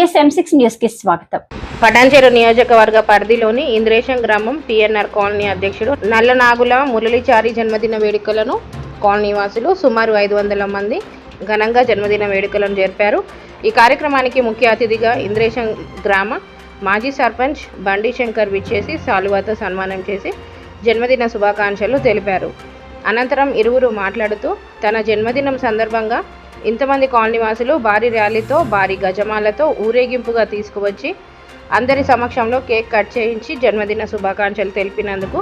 GSM6 news కి స్వాగతం. పటాన్చెరు నియోజకవర్గ పరిధిలోని ఇంద్రేశం గ్రామం PNR కాలనీ అధ్యక్షుడు నల్లనాగుల మురళీచారి జన్మదిన వేడుకలను కాలనీ వాసులు సుమారు 500 మంది ఘనంగా జన్మదిన వేడుకలను జరిపారు. ఈ కార్యక్రమానికి ముఖ్య అతిథిగా ఇంద్రేశం గ్రామ మాజీ సర్పంచ్ బండి శంకర్ విచ్చేసి సాలువాతో సన్మానం చేసి జన్మదిన శుభాకాంక్షలు తెలిపారు. అనంతరం ఇరువురు మాట్లాడుతూ తన జన్మదినం సందర్భంగా ఇంతమంది కాలనీ వాసులు భారీ ర్యాలీతో భారీ గజమాలతో ఊరేగింపుగా తీసుకువచ్చి అందరి సమక్షంలో కేక్ కట్ చేయించి జన్మదిన శుభాకాంక్షలు తెలిపినందుకు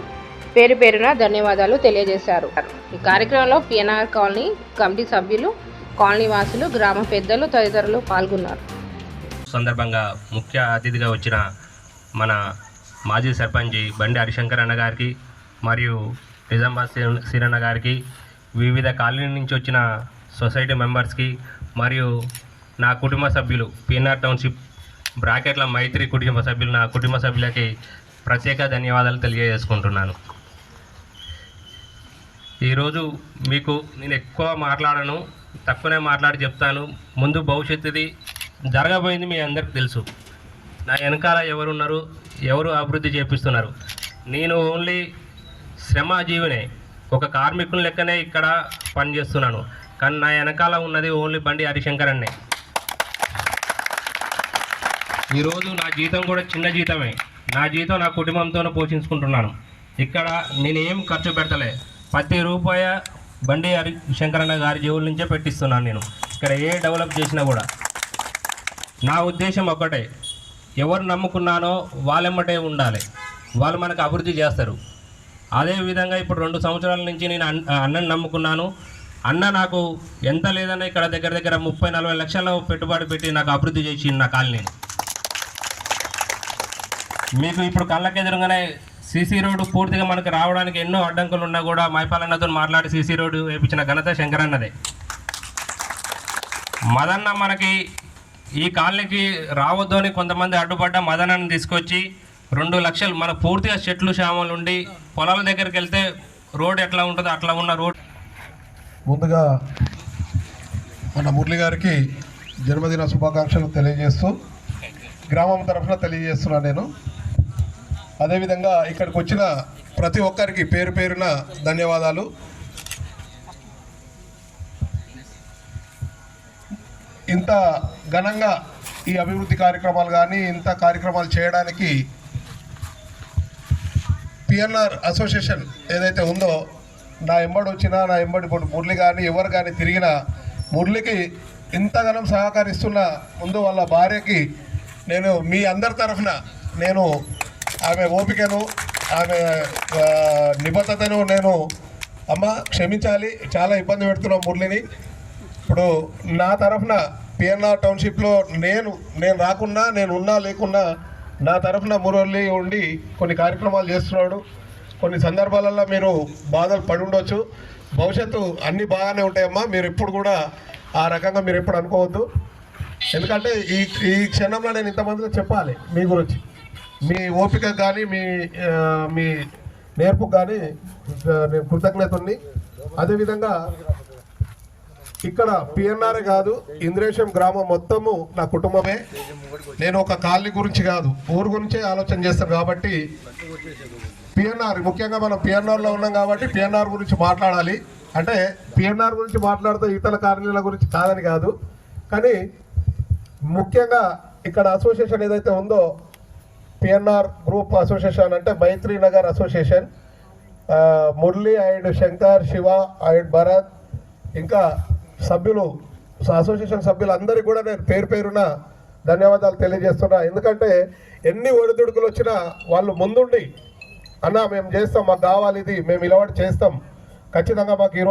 పేరు పేరున ధన్యవాదాలు తెలియజేశారు. ఈ కార్యక్రమంలో PNR కాలనీ కమిటీ సభ్యులు, కాలనీ వాసులు, గ్రామ పెద్దలు తదితరులు పాల్గొన్నారు. సందర్భంగా ముఖ్య అతిథిగా వచ్చిన మన మాజీ సర్పంచ్ బండి హరిశంకర్ అన్న గారికి మరియు నిజామాబాద్ శ్రీరన్న గారికి, వివిధ కాలనీ నుంచి వచ్చిన సొసైటీ మెంబర్స్కి మరియు నా కుటుంబ సభ్యులు PNR టౌన్షిప్ బ్రాకెట్ల మైత్రి కుటుంబ సభ్యులు, నా కుటుంబ సభ్యులకి ప్రత్యేక ధన్యవాదాలు తెలియజేసుకుంటున్నాను. ఈరోజు మీకు నేను ఎక్కువ మాట్లాడను, తక్కువనే మాట్లాడి చెప్తాను. ముందు భవిష్యత్తుది జరగబోయింది మీ అందరికి తెలుసు. నా వెనకాల ఎవరున్నారు, ఎవరు అభివృద్ధి చేపిస్తున్నారు. నేను ఓన్లీ శ్రమజీవినే, ఒక కార్మికుని లెక్కనే ఇక్కడ పనిచేస్తున్నాను. కానీ నా వెనకాల ఉన్నది ఓన్లీ బండి హరిశంకర్ అన్నే. ఈరోజు నా జీతం కూడా చిన్న జీతమే. నా జీతం నా కుటుంబంతో పోషించుకుంటున్నాను. ఇక్కడ నేనేం ఖర్చు పెడతలే, ప్రతి రూపాయి బండి హరిశంకర్ అన్న గారి జేబుల నుంచే పెట్టిస్తున్నాను. నేను ఇక్కడ ఏ డెవలప్ చేసినా కూడా నా ఉద్దేశం ఒకటే, ఎవరు నమ్ముకున్నానో వాళ్ళెమ్మటే ఉండాలి, వాళ్ళు మనకు అభివృద్ధి చేస్తారు. అదేవిధంగా ఇప్పుడు 2 సంవత్సరాల నుంచి నేను అన్నని నమ్ముకున్నాను. అన్న నాకు ఎంత లేదన్నా ఇక్కడ దగ్గర 30-40 లక్షల పెట్టుబడి పెట్టి నాకు అభివృద్ధి చేసి నా కాలనీ. మీకు ఇప్పుడు కళ్ళకెదురుగానే CC రోడ్డు పూర్తిగా మనకు రావడానికి ఎన్నో అడ్డంకులు ఉన్నా కూడా మైపాలన్నతో మాట్లాడి CC రోడ్డు వేయించిన ఘనత శంకరన్నదే. మదన్న మనకి ఈ కాలనీకి రావద్దు అని కొంతమంది అడ్డుపడ్డ మదన్నను తీసుకొచ్చి 2 లక్షలు మన పూర్తిగా చెట్లు శ్యామలు ఉండి పొలాల దగ్గరికి వెళ్తే రోడ్ ఎట్లా ఉంటుందో అట్లా ఉన్న రోడ్. ముందుగా మన మురళి గారికి జన్మదిన శుభాకాంక్షలు తెలియజేస్తూ గ్రామం తరఫున తెలియజేస్తున్నాను నేను. అదేవిధంగా ఇక్కడికి వచ్చిన ప్రతి ఒక్కరికి పేరు పేరున ధన్యవాదాలు. ఇంత ఘనంగా ఈ అభివృద్ధి కార్యక్రమాలు కానీ ఇంత కార్యక్రమాలు చేయడానికి PNR అసోసియేషన్ ఏదైతే ఉందో, నా ఎంబడి వచ్చినా, నా ఎంబడి మురళి కానీ ఎవరు కానీ తిరిగిన మురళికి ఇంతగానం సహకరిస్తున్న ముందు వాళ్ళ భార్యకి నేను మీ అందరి తరఫున నేను ఆమె ఓపికను, ఆమె నిబద్ధతను నేను అమ్మ క్షమించాలి, చాలా ఇబ్బంది పెడుతున్నాం మురళిని. ఇప్పుడు నా తరఫున PNR టౌన్షిప్లో నేను రాకున్నా, నేను ఉన్నా లేకున్నా నా తరఫున మురళి ఉండి కొన్ని కార్యక్రమాలు చేస్తున్నాడు. కొన్ని సందర్భాలలో మీరు బాధలు పడి ఉండొచ్చు. భవిష్యత్తు అన్నీ బాగానే ఉంటాయమ్మా. మీరు ఎప్పుడు కూడా ఆ రకంగా మీరు ఎప్పుడు అనుకోవద్దు. ఎందుకంటే ఈ క్షణంలో నేను ఇంతమందితో చెప్పాలి మీ గురించి, మీ ఓపిక కానీ మీ నేర్పుకు కానీ నేను కృతజ్ఞతని. అదేవిధంగా ఇక్కడ PNR కాదు, ఇంద్రేశం గ్రామం మొత్తము నా కుటుంబమే. నేను ఒక కాలనీ గురించి కాదు, ఊరు గురించే ఆలోచన చేస్తాను. కాబట్టి PNR ముఖ్యంగా మనం PNRలో ఉన్నాం కాబట్టి PNR గురించి మాట్లాడాలి. అంటే PNR గురించి మాట్లాడితే ఇతర కాలనీల గురించి కాదని కాదు, కానీ ముఖ్యంగా ఇక్కడ అసోసియేషన్ ఏదైతే ఉందో PNR గ్రూప్ అసోసియేషన్ అంటే Maitri Nagar association, Murali and Shankar, Shiva and Bharat, ఇంకా సభ్యులు, అసోసియేషన్ సభ్యులందరికీ కూడా నేను పేరు పేరున ధన్యవాదాలు తెలియజేస్తున్నా. ఎందుకంటే ఎన్ని ఒడిదుడుకులు వచ్చినా వాళ్ళు ముందుండి అన్న మేము చేస్తాం, మాకు కావాలి ఇది, మేము ఇలాంటి చేస్తాం, ఖచ్చితంగా మాకు ఈరోజు